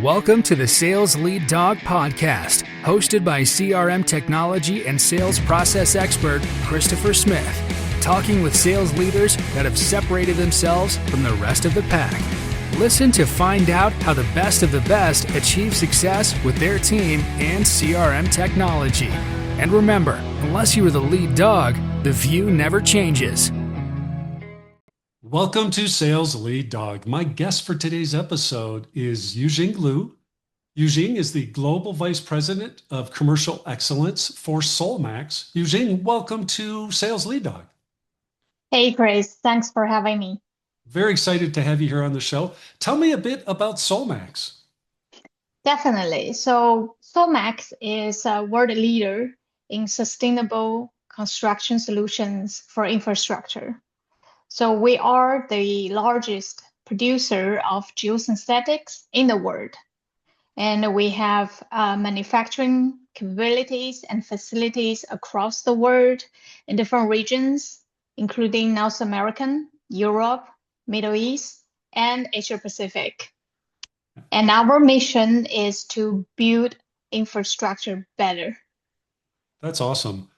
Welcome to the Sales Lead Dog Podcast, hosted by CRM technology and sales process expert Christopher Smith, talking with sales leaders that have separated themselves from the rest of the pack. Listen to find out how the best of the best achieve success with their team and CRM technology. And remember, unless you are the lead dog, the view never changes. Welcome to Sales Lead Dog. My guest for today's episode is Yujing Liu. Yujing is the Global Vice President of Commercial Excellence for Solmax. Yujing, welcome to Sales Lead Dog. Hey, Grace. Thanks for having me. Very excited to have you here on the show. Tell me a bit about Solmax. Definitely. So Solmax is a world leader in sustainable construction solutions for infrastructure. So we are the largest producer of geosynthetics in the world. And we have manufacturing capabilities and facilities across the world in different regions, including North American, Europe, Middle East, and Asia Pacific. And our mission is to build infrastructure better. That's awesome.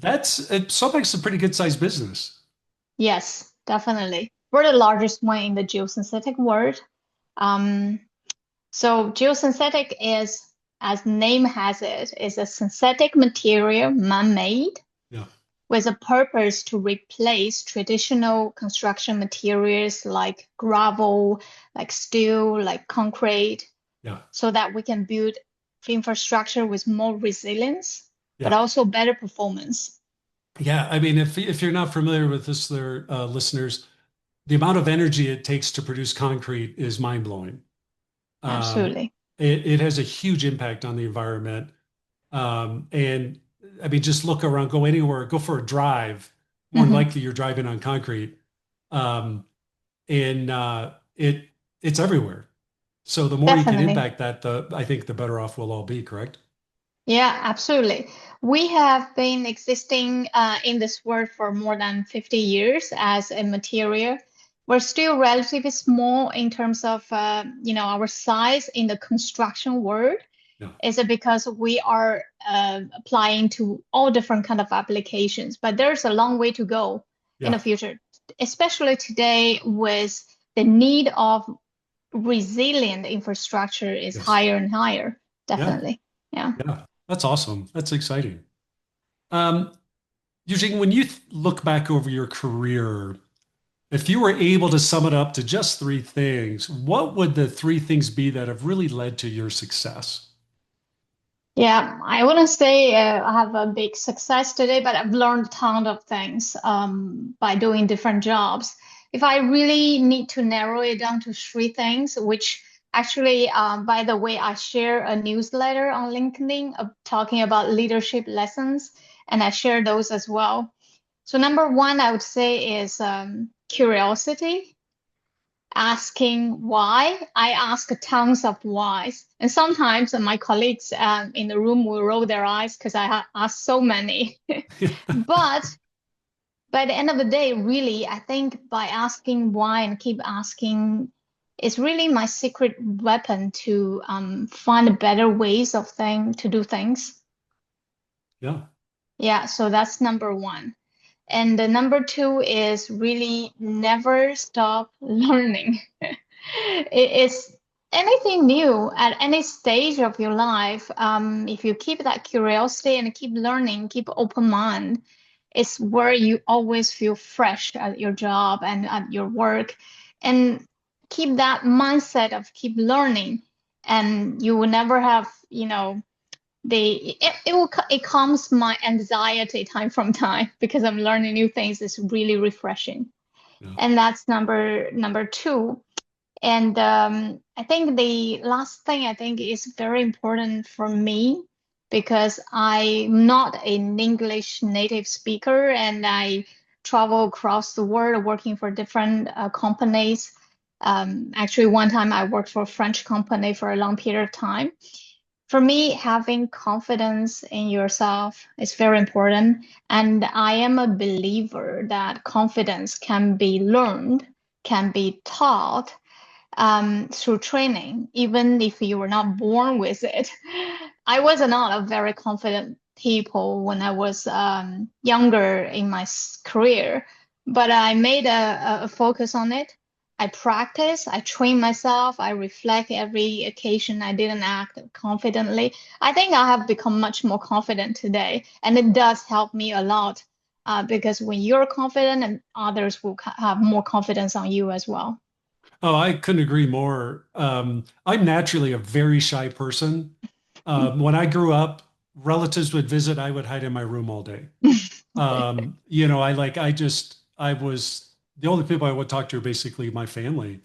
Solmax is a pretty good sized business. Yes, definitely. We're the largest one in the geosynthetic world. So geosynthetic is, as name has it, is a synthetic material, man-made, with a purpose to replace traditional construction materials like gravel, like steel, like concrete, so that we can build infrastructure with more resilience, but also better performance. Yeah, I mean, if you're not familiar with this, listeners, the amount of energy it takes to produce concrete is mind-blowing. Absolutely. It has a huge impact on the environment. And I mean, just look around, go anywhere, go for a drive. More than likely you're driving on concrete. It's everywhere. So the more you can impact that, I think the better off we'll all be, correct? Yeah, absolutely. We have been existing in this world for more than 50 years as a material. We're still relatively small in terms of our size in the construction world. Is it because we are applying to all different kind of applications, but there's a long way to go in the future, especially today with the need of resilient infrastructure is higher and higher. Definitely. Yeah. That's awesome. That's exciting. Yujing, when you look back over your career, if you were able to sum it up to just three things, what would the three things be that have really led to your success? Yeah, I wouldn't say I have a big success today, but I've learned a ton of things by doing different jobs. If I really need to narrow it down to three things, which actually, by the way, I share a newsletter on LinkedIn talking about leadership lessons, and I share those as well. So number one, I would say is curiosity. Asking why. I ask tons of whys. And sometimes my colleagues in the room will roll their eyes because I ask so many. But by the end of the day, really, I think by asking why and keep asking is really my secret weapon to find better ways to do things. Yeah, so that's number one. And the number two is really never stop learning. It's anything new at any stage of your life. If you keep that curiosity and keep learning, keep open mind, it's where you always feel fresh at your job and at your work. And keep that mindset of keep learning, and you will never have, it calms my anxiety time from time because I'm learning new things. It's really refreshing. And that's number two. And I think the last thing I think is very important for me, because I'm not an English native speaker and I travel across the world working for different companies. Actually, one time I worked for a French company for a long period of time. For me, having confidence in yourself is very important. And I am a believer that confidence can be learned, can be taught. through training, even if you were not born with it. I was not a very confident people when I was younger in my career, but I made a focus on it. I practice, I train myself, I reflect every occasion I didn't act confidently. I think I have become much more confident today, and it does help me a lot because when you're confident, and others will have more confidence on you as well. Oh, I couldn't agree more. I'm naturally a very shy person. When I grew up, relatives would visit, I would hide in my room all day. I was the only people I would talk to are basically my family.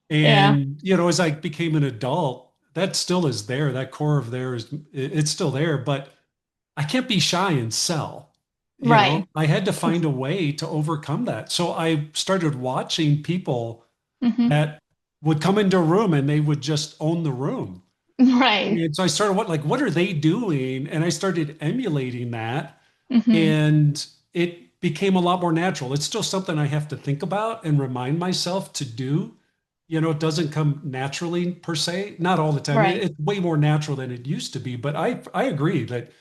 Yeah, And, as I became an adult, that still is there. That core of there it's still there, but I can't be shy and sell. right. I had to find a way to overcome that. So I started watching people Hmm. that would come into a room and they would just own the room. Right. And so I started what are they doing? And I started emulating that, Hmm. and it became a lot more natural. It's still something I have to think about and remind myself to do. It doesn't come naturally per se, not all the time. Right. It's way more natural than it used to be. But I agree that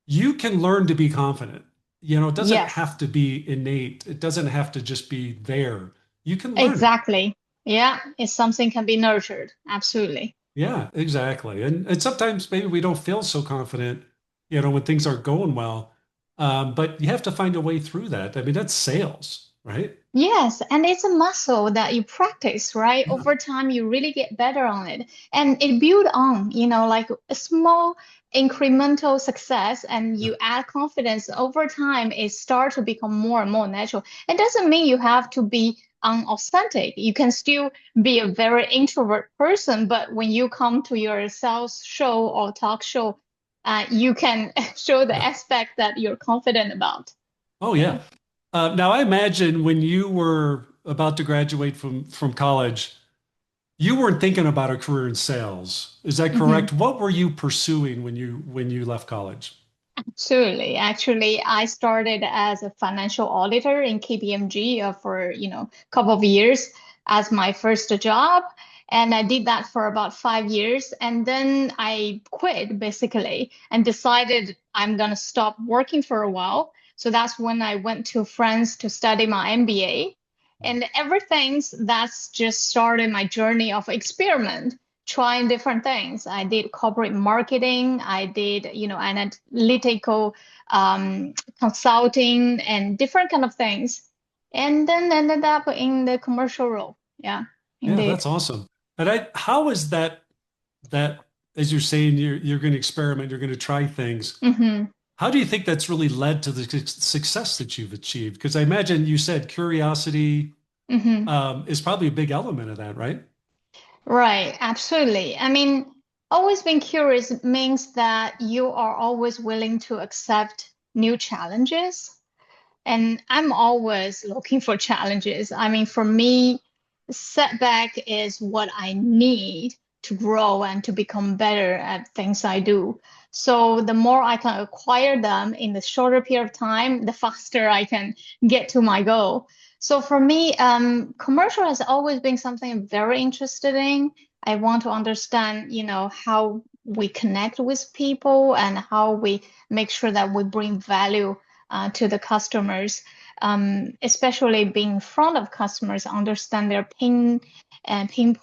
you can learn to be confident. It doesn't Yes, have to be innate. It doesn't have to just be there. You can learn it. exactly. Yeah, it's something can be nurtured. Absolutely. Yeah, exactly. And sometimes maybe we don't feel so confident, when things aren't going well. But you have to find a way through that. I mean, that's sales, right? Yes, and it's a muscle that you practice, right? Yeah. Over time, you really get better on it. And it build on, like a small incremental success, and Yeah. you add confidence over time, it start to become more and more natural. It doesn't mean you have to be unauthentic. You can still be a very introvert person, but when you come to your sales show or talk show, you can show the Yeah. aspect that you're confident about. Oh, Yeah. yeah. Now I imagine when you were about to graduate from college, you weren't thinking about a career in sales. Is that Mhm. correct? What were you pursuing when you left college? Absolutely. Actually, I started as a financial auditor in KPMG for, a couple of years as my first job. And I did that for about 5 years. And then I quit basically and decided I'm going to stop working for a while. So that's when I went to France to study my MBA. And that's just started my journey of experiment, trying different things. I did corporate marketing. I did, analytical consulting and different kind of things, and then ended up in the commercial role. Yeah, Yeah, indeed. that's awesome. And how is that as you're saying you're going to experiment, you're going to try things. Hmm. How do you think that's really led to the success that you've achieved? Because I imagine you said curiosity Hmm. is probably a big element of that, right? Right, absolutely. I mean, always being curious means that you are always willing to accept new challenges. And I'm always looking for challenges. I mean, for me, setback is what I need to grow and to become better at things I do. So the more I can acquire them in the shorter period of time, the faster I can get to my goal. So for me, commercial has always been something I'm very interested in. I want to understand, how we connect with people and how we make sure that we bring value to the customers, especially being in front of customers, understand their pain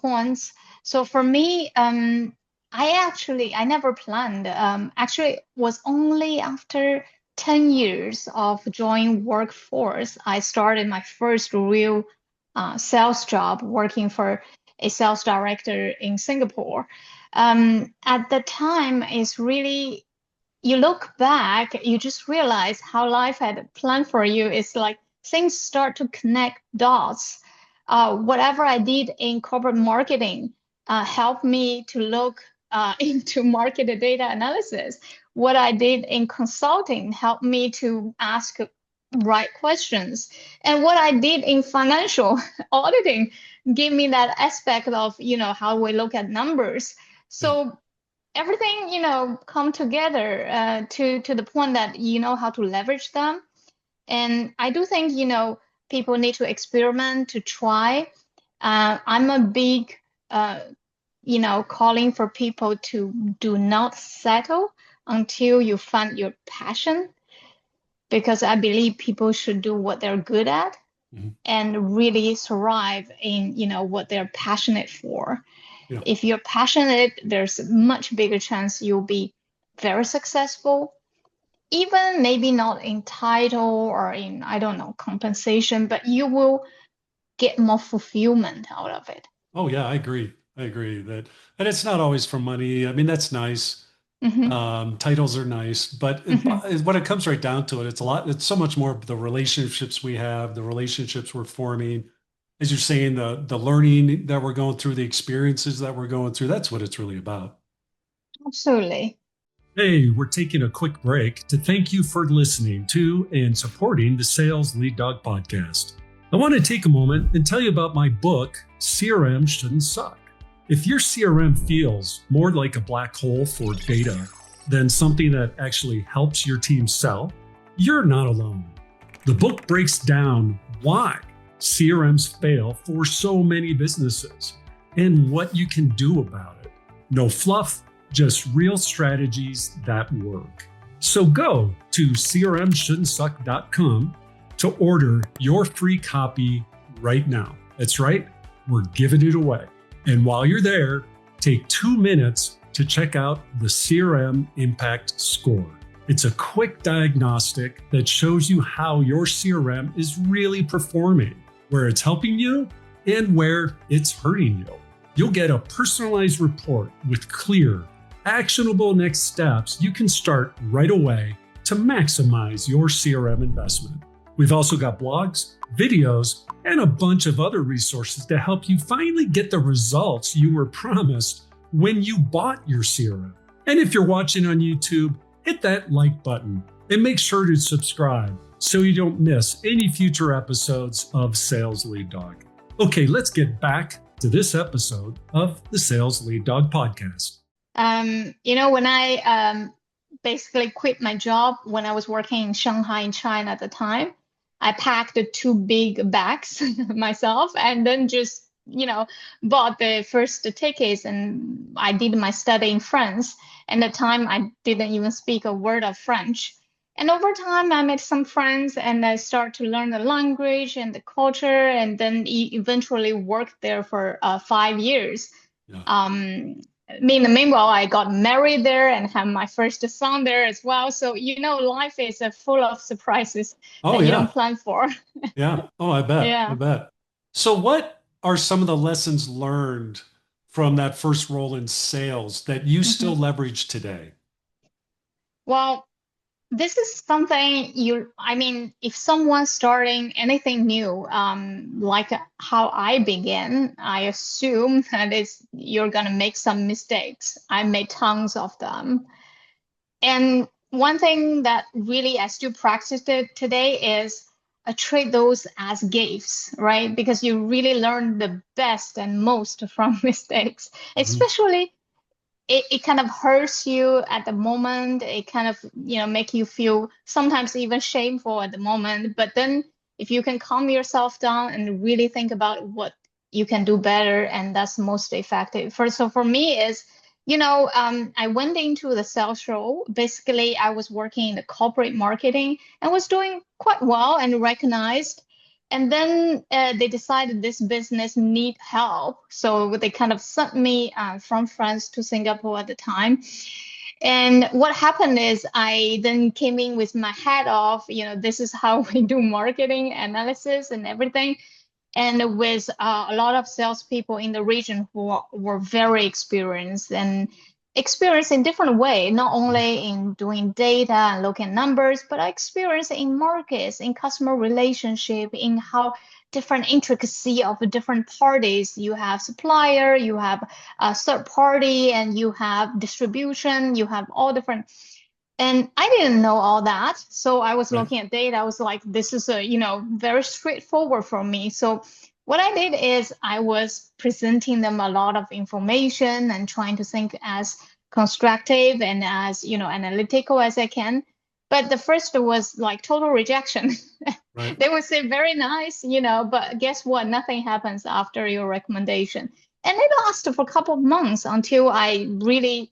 points. So for me, I never planned. Actually, it was only after 10 years of joining workforce, I started my first real sales job working for a sales director in Singapore. At the time, it's really you look back, you just realize how life had planned for you. It's like things start to connect dots. Whatever I did in corporate marketing helped me to look into market data analysis. What I did in consulting helped me to ask right questions. And what I did in financial auditing gave me that aspect of, how we look at numbers. Yeah. So everything come together to the point that you know how to leverage them. And I do think people need to experiment to try, I'm a big, calling for people to do not settle until you find your passion, because I believe people should do what they're good at and really thrive in, what they're passionate for. Yeah. If you're passionate, there's a much bigger chance you'll be very successful, even maybe not in title or in, I don't know, compensation, but you will get more fulfillment out of it. Oh yeah, I agree. I agree that, and it's not always for money. I mean, that's nice. Titles are nice, but when it comes right down to it, it's so much more the relationships we have, the relationships we're forming. As you're saying, the learning that we're going through, the experiences that we're going through, that's what it's really about. Absolutely. Hey, we're taking a quick break to thank you for listening to and supporting the Sales Lead Dog podcast. I want to take a moment and tell you about my book, CRM Shouldn't Suck. If your CRM feels more like a black hole for data than something that actually helps your team sell, you're not alone. The book breaks down why CRMs fail for so many businesses and what you can do about it. No fluff, just real strategies that work. So go to crmshouldn'tsuck.com to order your free copy right now. That's right, we're giving it away. And while you're there, take 2 minutes to check out the CRM Impact Score. It's a quick diagnostic that shows you how your CRM is really performing, where it's helping you and where it's hurting you. You'll get a personalized report with clear, actionable next steps you can start right away to maximize your CRM investment. We've also got blogs, videos, and a bunch of other resources to help you finally get the results you were promised when you bought your CRM. And if you're watching on YouTube, hit that like button and make sure to subscribe so you don't miss any future episodes of Sales Lead Dog. Okay, let's get back to this episode of the Sales Lead Dog podcast. When I basically quit my job when I was working in Shanghai in China at the time, I packed 2 big bags myself and then just, bought the first tickets, and I did my study in France. And at the time, I didn't even speak a word of French. And over time, I made some friends and I started to learn the language and the culture, and then eventually worked there for 5 years. Yeah. Meanwhile, I got married there and had my first son there as well. So, life is full of surprises that you don't plan for. Yeah. Oh, I bet. Yeah. I bet. So what are some of the lessons learned from that first role in sales that you still leverage today? Well, this is something if someone's starting anything new, like how I began, I assume that you're going to make some mistakes. I made tons of them. And one thing that really I still practice it today is I treat those as gifts, right? Because you really learn the best and most from mistakes, especially it kind of hurts you at the moment. It kind of, make you feel sometimes even shameful at the moment. But then if you can calm yourself down and really think about what you can do better, and that's most effective. So for me is, I went into the sales role. Basically, I was working in the corporate marketing and was doing quite well and recognized. And then they decided this business need help. So they kind of sent me from France to Singapore at the time. And what happened is I then came in with my hat off, this is how we do marketing analysis and everything. And with a lot of salespeople in the region who were very experienced and experience in different way, not only in doing data and looking at numbers, but I experience in markets, in customer relationship, in how different intricacy of different parties. You have supplier, you have a third party, and you have distribution, you have all different. And I didn't know all that. So I was looking at data. I was like, this is very straightforward for me. So what I did is I was presenting them a lot of information and trying to think as constructive and as, analytical as I can. But the first was like total rejection. Right. They would say very nice, but guess what? Nothing happens after your recommendation. And it lasted for a couple of months until I really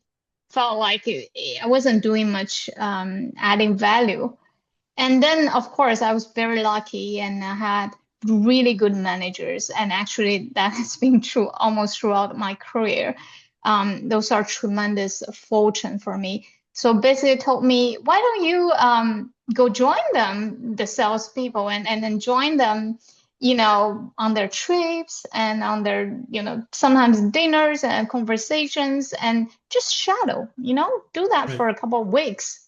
felt like I wasn't doing much adding value. And then, of course, I was very lucky and I had really good managers. And actually, that has been true almost throughout my career. Those are tremendous fortune for me. So basically, it told me, why don't you go join them, the salespeople, and then join them, on their trips and on their, sometimes dinners and conversations, and just shadow, do that Right. for a couple of weeks.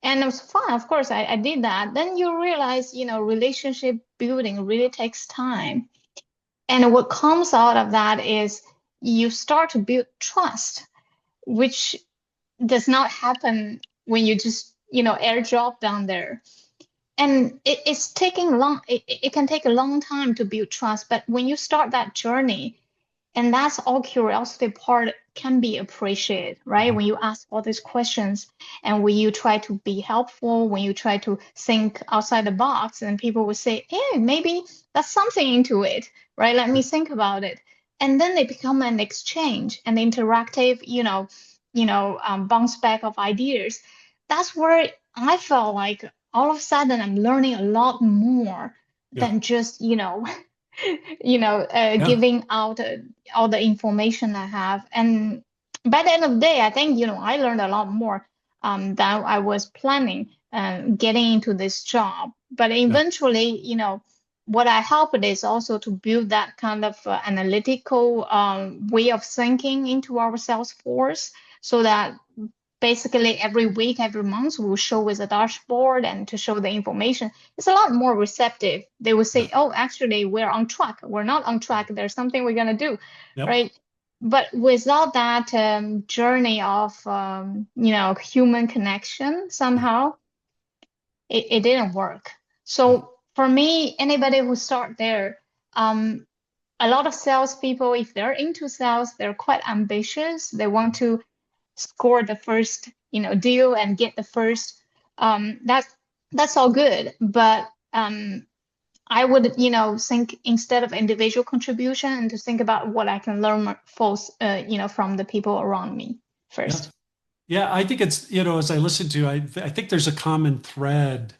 And it was fun. Of course, I did that. Then you realize, relationship building really takes time. And what comes out of that is you start to build trust, which does not happen when you just, airdrop down there. And it's taking long, it can take a long time to build trust. But when you start that journey, and that's all curiosity part can be appreciated, right? Mhm. When you ask all these questions and when you try to be helpful, when you try to think outside the box, and people will say, hey, maybe that's something into it, right? Let me Right. think about it. And then they become an exchange, an interactive, bounce back of ideas. That's where I felt like all of a sudden I'm learning a lot more Yeah. than just, Yeah. giving out all the information I have. And by the end of the day, I think, I learned a lot more than I was planning getting into this job. But Yeah. eventually, what I helped is also to build that kind of analytical way of thinking into our sales force so that basically every week, every month, we'll show with a dashboard and to show the information. It's a lot more receptive. They will Yeah. say, oh, actually, we're on track. We're not on track. There's something we're going to do, Yep. right? But without that journey of, human connection, Yeah. somehow it didn't work. Yeah. So for me, anybody who start there, um, a lot of salespeople, if they're into sales, they're quite ambitious. They want to score the first, deal and get the first. That's all good, but I would, think instead of individual contribution and to think about what I can learn from the people around me Yeah. first. Yeah. I think it's, as I listen to, I think there's a common thread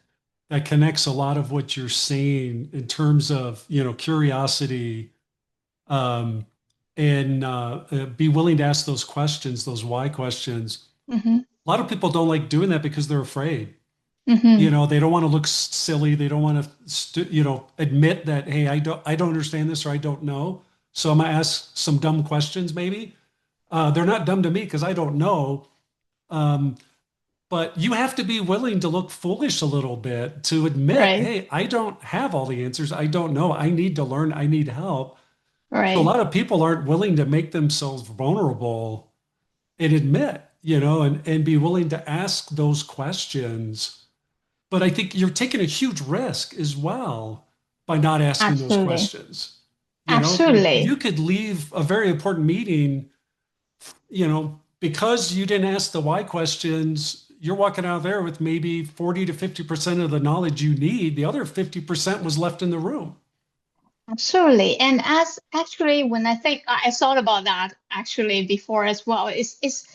that connects a lot of what you're saying in terms of, curiosity, um, and be willing to ask those questions, those why questions. Hmm. A lot of people don't like doing that because they're afraid. Hmm. They don't want to look silly. They don't want to, admit that, hey, I don't understand this or I don't know. So I'm gonna ask some dumb questions, maybe. They're not dumb to me because I don't know. Um, but you have to be willing to look foolish a little bit to admit, Right, hey, I don't have all the answers. I don't know. I need to learn. I need help. So a right. lot of people aren't willing to make themselves vulnerable and admit, and be willing to ask those questions. But I think you're taking a huge risk as well by not asking those Absolutely. questions. Like you Absolutely. could leave a very important meeting, because you didn't ask the why questions. You're walking out of there with maybe 40 to 50% of the knowledge you need. The other 50% was left in the room. Absolutely. And as actually, when I thought about that actually before as well, it's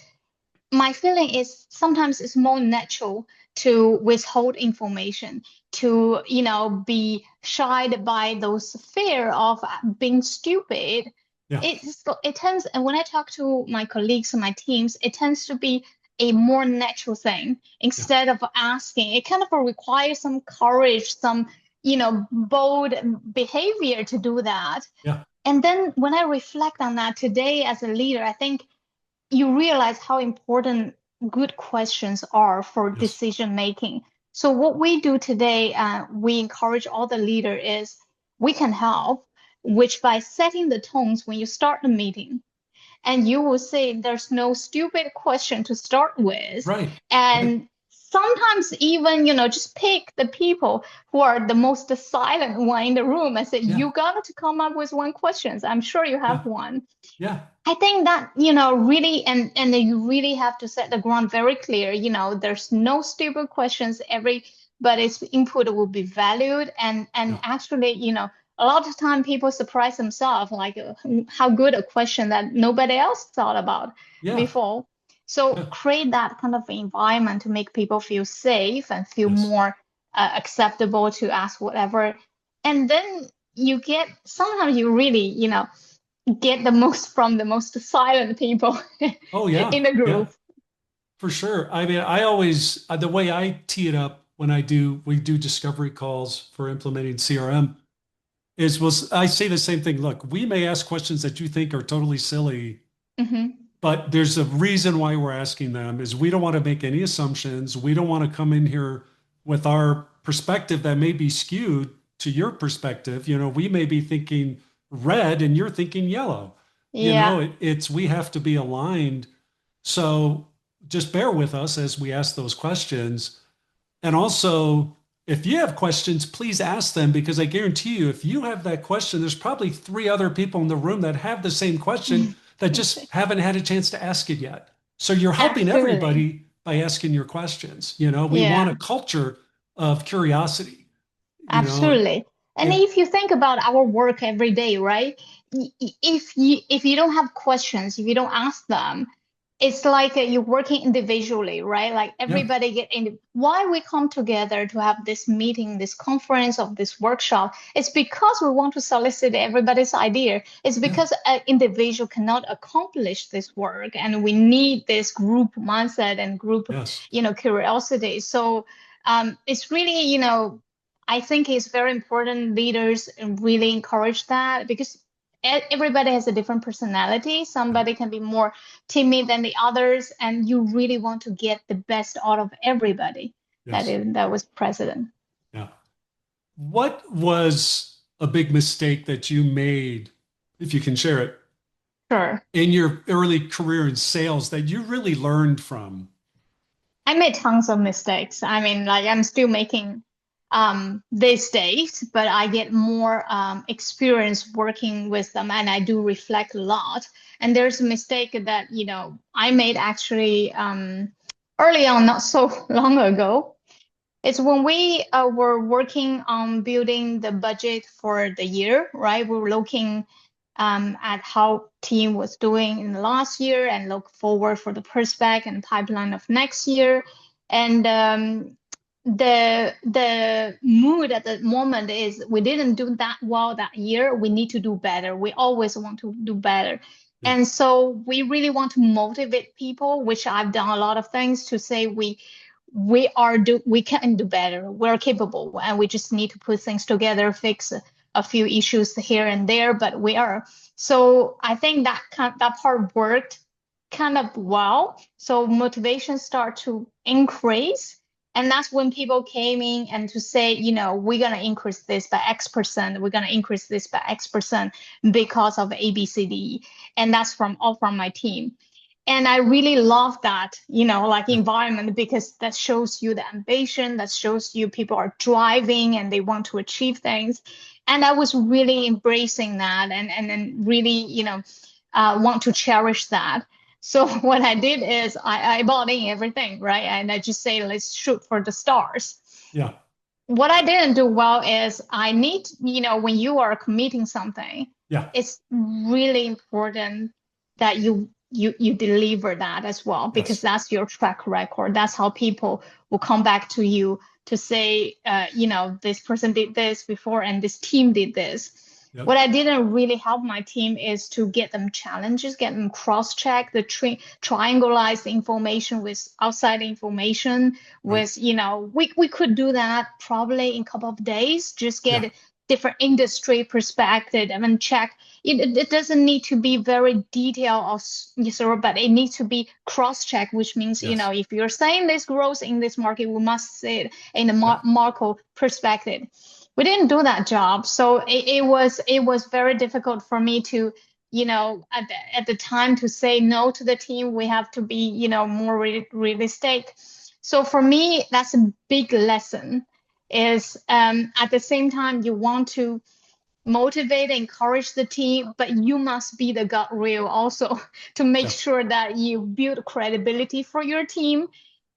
my feeling is sometimes it's more natural to withhold information, to, be shied by those fear of being stupid. Yeah. It tends, and when I talk to my colleagues and my teams, it tends to be a more natural thing Yeah. instead of asking. It kind of requires some courage, some, bold behavior to do that. Yeah. And then when I reflect on that today as a leader, I think you realize how important good questions are for Yes. decision making. So what we do today, we encourage all the leader is we can help, which by setting the tones when you start the meeting, and you will say there's no stupid question to start with. Right. Right. And sometimes even, just pick the people who are the most silent one in the room and say, Yeah. you got to come up with one question. I'm sure you have Yeah. one. Yeah. I think that, really, and then you really have to set the ground very clear. There's no stupid questions. but its input will be valued. And Yeah. actually, a lot of time people surprise themselves, like how good a question that nobody else thought about Yeah. before. So Yeah. create that kind of environment to make people feel safe and feel Yes. more acceptable to ask whatever. And then sometimes you really, get the most from the most silent people Oh, yeah. in the Yeah. group. For sure. I mean, I always, the way I tee it up when we do discovery calls for implementing CRM I say the same thing. Look, we may ask questions that you think are totally silly, Hmm. but there's a reason why we're asking them is we don't want to make any assumptions. We don't want to come in here with our perspective that may be skewed to your perspective. We may be thinking red and you're thinking yellow. Yeah. We have to be aligned. So just bear with us as we ask those questions. And also, if you have questions, please ask them because I guarantee you, if you have that question, there's probably three other people in the room that have the same question that just haven't had a chance to ask it yet. So you're helping Absolutely. everybody by asking your questions. We want Yeah. a culture of curiosity. You know, Absolutely. And it, if you think about our work every day, right? If you don't have questions, if you don't ask them, it's like you're working individually, right? Like yeah, everybody get in. Why we come together to have this meeting, this conference, of this workshop? It's because we want to solicit everybody's idea. It's yeah, because an individual cannot accomplish this work, and we need this group mindset and group, yes, curiosity. So it's really, I think it's very important leaders really encourage that because everybody has a different personality. yeah, Somebody can be more timid than the others, and you really want to get the best out of everybody yes, that was present. yeah. What was a big mistake that you made, if you can share it, Sure. in your early career in sales that you really learned from? I made tons of mistakes. I mean, like I'm still making these days, but I get more experience working with them and I do reflect a lot. And there's a mistake that, I made actually early on, not so long ago. It's when we were working on building the budget for the year, right? We were looking at how team was doing in the last year and look forward for the prospect and pipeline of next year. And the mood at the moment is we didn't do that well that year. We need to do better. We always want to do better. Yeah, And so we really want to motivate people, which I've done a lot of things to say we can do better. We're capable, and we just need to put things together, fix a few issues here and there. But we are. So I think that part worked kind of well. So motivation start to increase. And that's when people came in and to say, we're gonna increase this by X%, we're gonna increase this by X% because of ABCD. And that's from all from my team. And I really love that, like yeah, environment because that shows you the ambition, that shows you people are driving and they want to achieve things. And I was really embracing that and then really, want to cherish that. So what I did is I bought in everything, right? And I just say, let's shoot for the stars. yeah, What I didn't do well is I need, when you are committing something, yeah, it's really important that you deliver that as well because yes, that's your track record. That's how people will come back to you to say, this person did this before and this team did this. yep, What I didn't really help my team is to get them challenges, get them cross-check triangulate the information with outside information right, with, we could do that probably in a couple of days, just yeah, get different industry perspective and then check. It doesn't need to be very detailed or but it needs to be cross-check, which means, yes, if you're saying this growth in this market, we must see it in the yeah, macro perspective. We didn't do that job. So it was very difficult for me to, at the time to say no to the team. We have to be, more realistic. So for me, that's a big lesson is at the same time you want to motivate and encourage the team, but you must be the gut real also to make yeah, sure that you build credibility for your team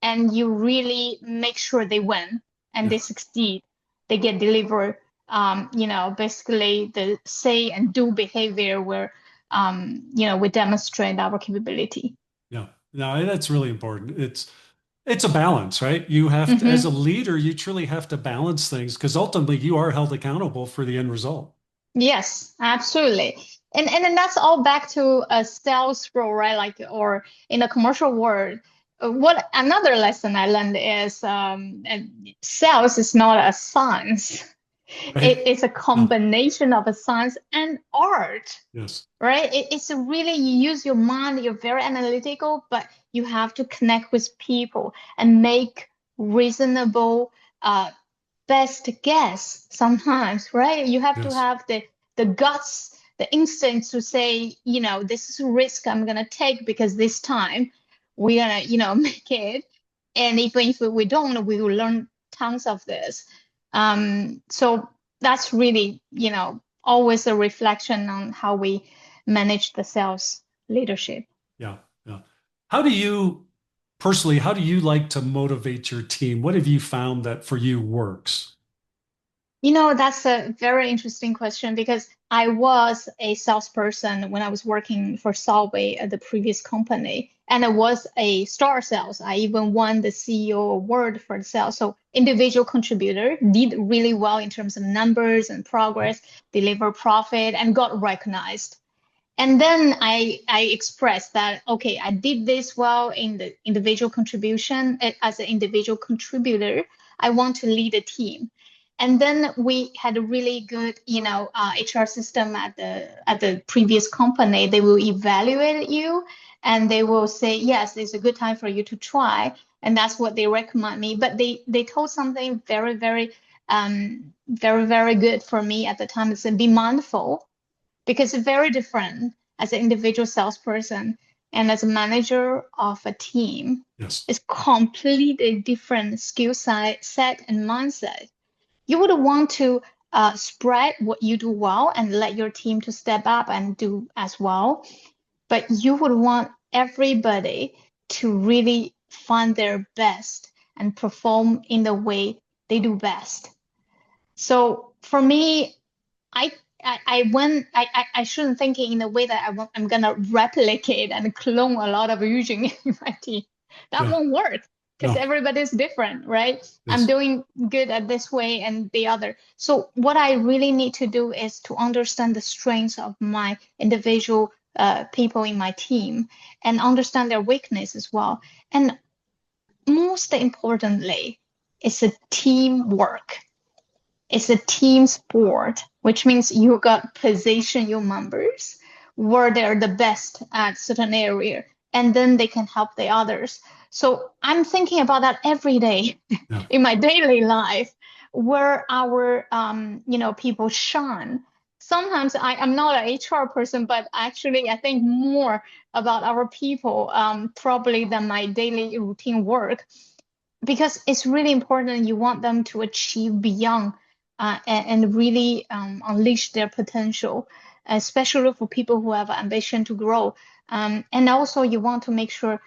and you really make sure they win. and Yeah. they succeed. They get delivered, basically the say and do behavior where, we demonstrate our capability. Yeah. No, that's really important. It's a balance, right? You have to, as a Hmm. leader, you truly have to balance things because ultimately you are held accountable for the end result. Yes, absolutely. And then that's all back to a sales role, right? Like, or in a commercial world. What another lesson I learned is sales is not a science. Right? It's a Yeah. combination of a science and art, Yes. right? It's a really, you use your mind, you're very analytical, but you have to connect with people and make reasonable uh, best guess sometimes, right? You have to Yes. have the guts, the instincts to say, this is a risk I'm gonna take because this time we're gonna, make it. And even if we don't, we will learn tons of this. So that's really, always a reflection on how we manage the sales leadership. Yeah. Yeah. How do you personally, how do you like to motivate your team? What have you found that for you works? That's a very interesting question because I was a salesperson when I was working for Solvay at the previous company, and I was a star sales. I even won the CEO award for the sales. So individual contributor did really well in terms of numbers and progress, deliver profit, and got recognized. And then I expressed that, okay, I did this well in the individual contribution as an individual contributor. I want to lead a team. And then we had a really good, HR system at the previous company. They will evaluate you and they will say, yes, it's a good time for you to try. And that's what they recommend me. But they told something very, very, very, very good for me at the time. It's be mindful because it's very different as an individual salesperson and as a manager of a team. Yes. It's completely different set and mindset. You would want to spread what you do well and let your team to step up and do as well. But you would want everybody to really find their best and perform in the way they do best. So for me, I I went I shouldn't think in a way that I'm gonna replicate and clone a lot of Yujing in my team. That Yeah. won't work because No. everybody's different, right? I'm Yes. doing good at this way and the other. So what I really need to do is to understand the strengths of my individual people in my team and understand their weakness as well. And most importantly, it's a teamwork. It's a team sport, which means you got position your members where they're the best at certain area, and then they can help the others. So I'm thinking about that every day Yeah. in my daily life, where our people shine. Sometimes I'm not an HR person, but actually I think more about our people probably than my daily routine work because it's really important. You want them to achieve beyond and really unleash their potential, especially for people who have ambition to grow. And also, you want to make sure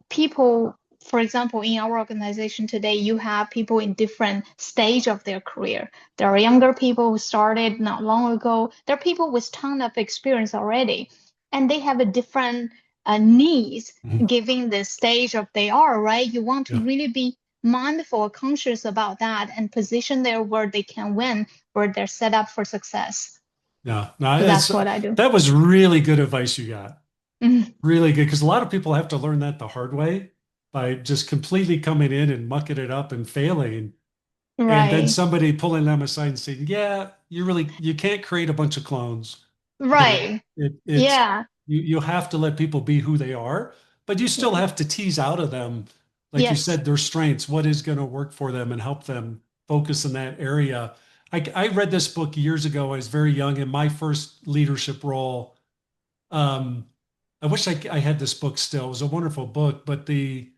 people, for example, in our organization today, you have people in different stage of their career. There are younger people who started not long ago. There are people with ton of experience already, and they have a different needs Mhm. given the stage of they are, right? You want to Yeah. really be mindful, conscious about that, and position there where they can win, where they're set up for success. Yeah. No, So that's what I do. that was really good advice you got. Mhm. Really good. Because a lot of people have to learn that the hard way by just completely coming in and mucking it up and failing. And then Right, somebody pulling them aside and saying, yeah, you can't create a bunch of clones. right. It's Yeah, you have to let people be who they are, but you still yeah, have to tease out of them, like you yes. said, their strengths, what is going to work for them and help them focus in that area. I read this book years ago. I was very young in my first leadership role. Um, I wish I had this book still. It was a wonderful book, but the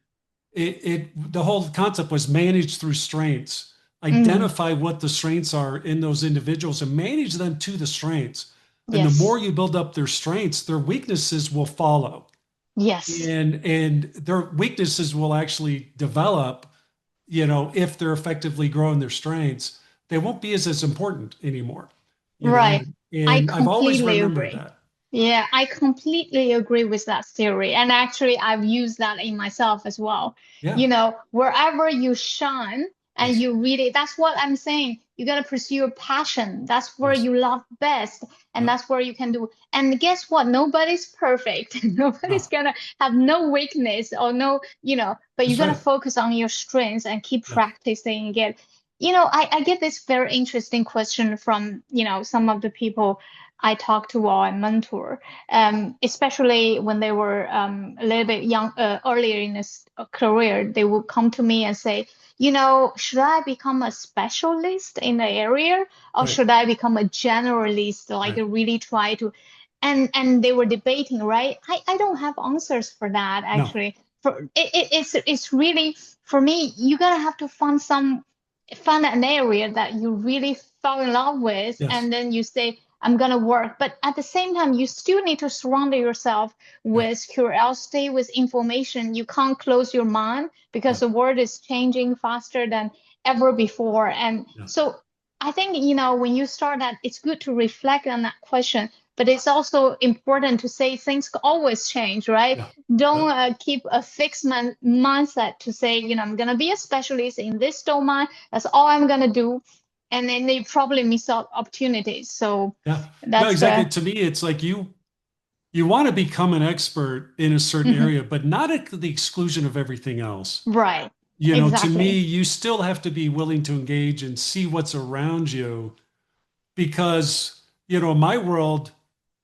whole concept was manage through strengths. Mm, Identify what the strengths are in those individuals and manage them to the strengths. And the more yes, you build up their strengths, their weaknesses will follow. yes. And their weaknesses will actually develop if they're effectively growing their strengths, they won't be as important anymore, Right. I and I've always completely remembered agree. that. Yeah, I completely agree with that theory. And actually, I've used that in myself as well. Yeah. Wherever you shine and Yes. you really, that's what I'm saying. You got to pursue your passion. That's where Yes. you love best. And Yeah. that's where you can do. And guess what? Nobody's perfect. Nobody's No, gonna have no weakness or no, but you're that's gonna right. focus on your strengths and keep Yeah. practicing and get, I get this very interesting question from, some of the people I talk to or I mentor, especially when they were a little bit young, earlier in this career, they would come to me and say, should I become a specialist in the area or Right. should I become a generalist, like Right. really try to, and they were debating, right? I don't have answers for that No. actually. It's really for me, you're gonna have to find an area that you really fall in love with, Yes. and then you say, I'm gonna work. But at the same time, you still need to surround yourself Yeah. with curiosity, with information. You can't close your mind because Yeah. the world is changing faster than ever before. And Yeah. so I think, when you start that, it's good to reflect on that question. But it's also important to say things always change, right? Yeah. Don't Yep. keep a fixed mindset to say, I'm going to be a specialist in this domain. That's all I'm going to do. And then they probably miss out opportunities. So Yeah. No, that's exactly. the To me, it's like you want to become an expert in a certain Mhm. area, but not at the exclusion of everything else. Right. To me, Exactly. you still have to be willing to engage and see what's around you because, in my world,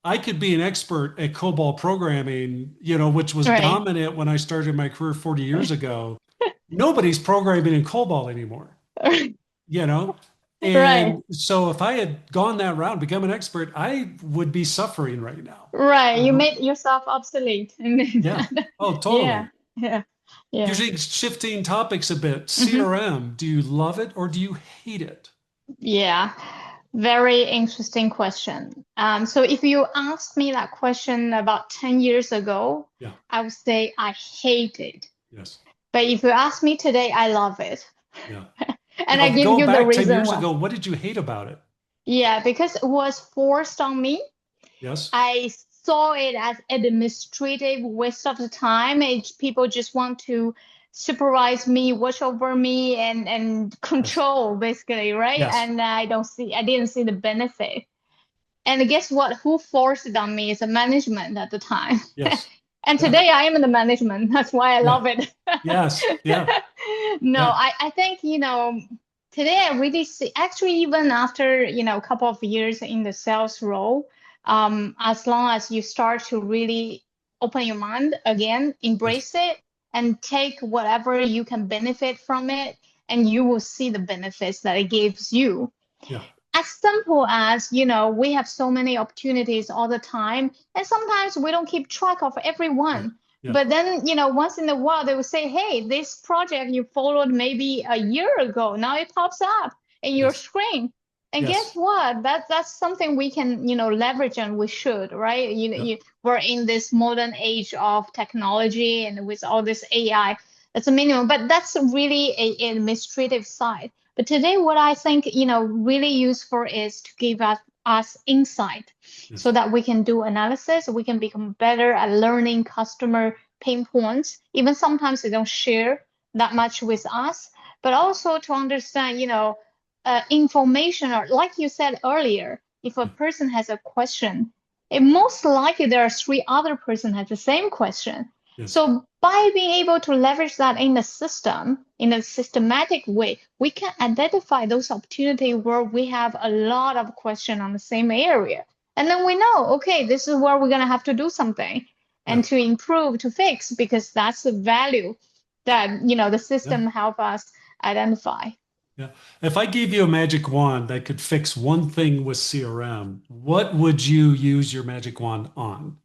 I could be an expert at COBOL programming, which was Right. dominant when I started my career 40 years ago. Nobody's programming in COBOL anymore, you know? Right. And so if I had gone that route, become an expert, I would be suffering right now. Right. You You know? made yourself obsolete. Yeah. Oh, Yeah. totally. Yeah. Yeah. Usually shifting topics a bit. hmm CRM, do you love it or do you hate it? Yeah. Very interesting question. So if you asked me that question about 10 years ago, Yeah. I would say I hate it. Yes. But if you ask me today, I love it. Yeah. And I give Go you the back 10 reason years why. ago. What did you hate about it? Yeah, because it was forced on me. Yes. I saw it as administrative waste of the time. People just want to supervise me, watch over me, and Yes. control basically, right? Yes. And I didn't see the benefit. And guess what? Who forced it on me is the management at the time. Yes. And Yeah. today I am in the management. That's why I Yeah. love it. Yes. Yeah. No, Yeah. I think, today I really see, actually, even after, a couple of years in the sales role, as long as you start to really open your mind again, Yes. embrace it, and take whatever you can benefit from it, and you will see the benefits that it gives you. Yeah. As simple as, we have so many opportunities all the time, and sometimes we don't keep track of Right. everyone. Yeah. But then, once in a while, they will say, hey, this project you followed maybe a year ago, now it pops up in your Yes. screen. And guess Yes. what? That's something we can, leverage, and we should, right? Yep. We're in this modern age of technology and with all this AI. That's a minimum, but that's really an administrative side. But today, what I think, really useful is to give us insight so Yes. that we can do analysis, we can become better at learning customer pain points. Even sometimes they don't share that much with us, but also to understand, information, or like you said earlier, if a Yeah. person has a question, it most likely there are three other person has the same question. Yes. So by being able to leverage that in the system, in a systematic way, we can identify those opportunities where we have a lot of question on the same area. And then we know, okay, this is where we're going to have to do something Yeah. and to improve, to fix, because that's the value that, the Yeah. system help us identify. Yeah. If I gave you a magic wand that could fix one thing with CRM, what would you use your magic wand on?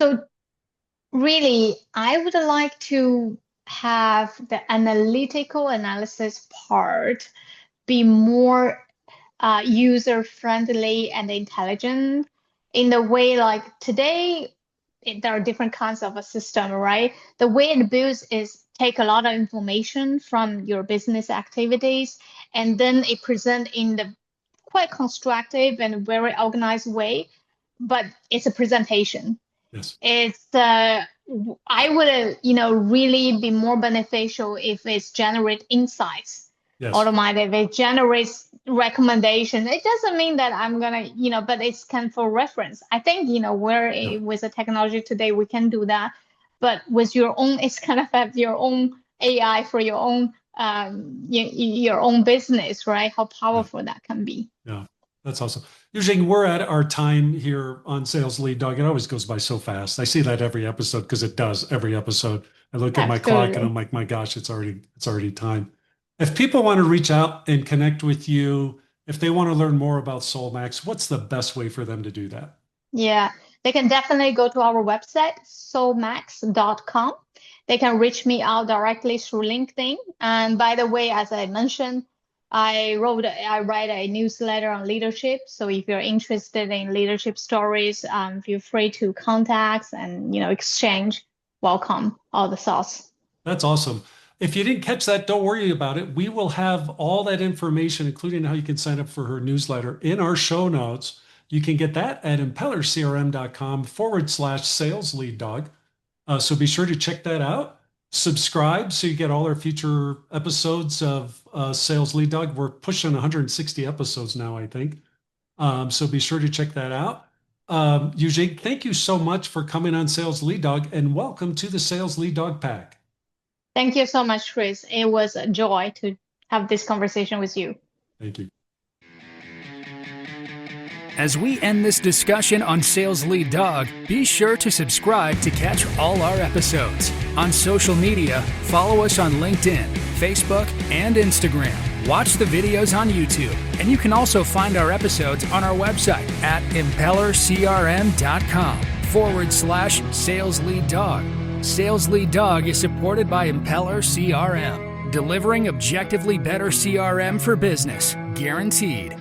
So really, I would like to have the analytical analysis part be more user friendly and intelligent in the way like today there are different kinds of a system, right? The way it builds is take a lot of information from your business activities, and then it present in the quite constructive and very organized way, but it's a presentation. Yes. It's I would really be more beneficial if it's generate insights. Yes. Automated, it generates recommendation. It doesn't mean that I'm gonna, but it's kind for reference. I think with the technology today we can do that, but with your own, it's kind of have your own AI for your own your own business, right? How powerful that can be. Yeah, that's awesome. Yujing, we're at our time here on Sales Lead Dog. It always goes by so fast. I see that every episode because it does every episode. I look at my clock and I'm like, my gosh, it's already time. If people want to reach out and connect with you, if they want to learn more about Solmax, what's the best way for them to do that? Yeah, they can definitely go to our website, solmax.com. They can reach me out directly through LinkedIn. And by the way, as I mentioned, I write a newsletter on leadership. So if you're interested in leadership stories, feel free to contact and exchange. Welcome all the thoughts. That's awesome. If you didn't catch that, don't worry about it. We will have all that information, including how you can sign up for her newsletter, in our show notes. You can get that at impellercrm.com/sales lead dog. So be sure to check that out. Subscribe so you get all our future episodes of Sales Lead Dog. We're pushing 160 episodes now, I think. So be sure to check that out. Yujing, thank you so much for coming on Sales Lead Dog, and welcome to the Sales Lead Dog Pack. Thank you so much, Chris. It was a joy to have this conversation with you. Thank you. As we end this discussion on Sales Lead Dog, be sure to subscribe to catch all our episodes. On social media, follow us on LinkedIn, Facebook, and Instagram. Watch the videos on YouTube, and you can also find our episodes on our website at impellercrm.com/Sales Lead Dog. Sales Lead Dog is supported by Impeller CRM, delivering objectively better CRM for business, guaranteed.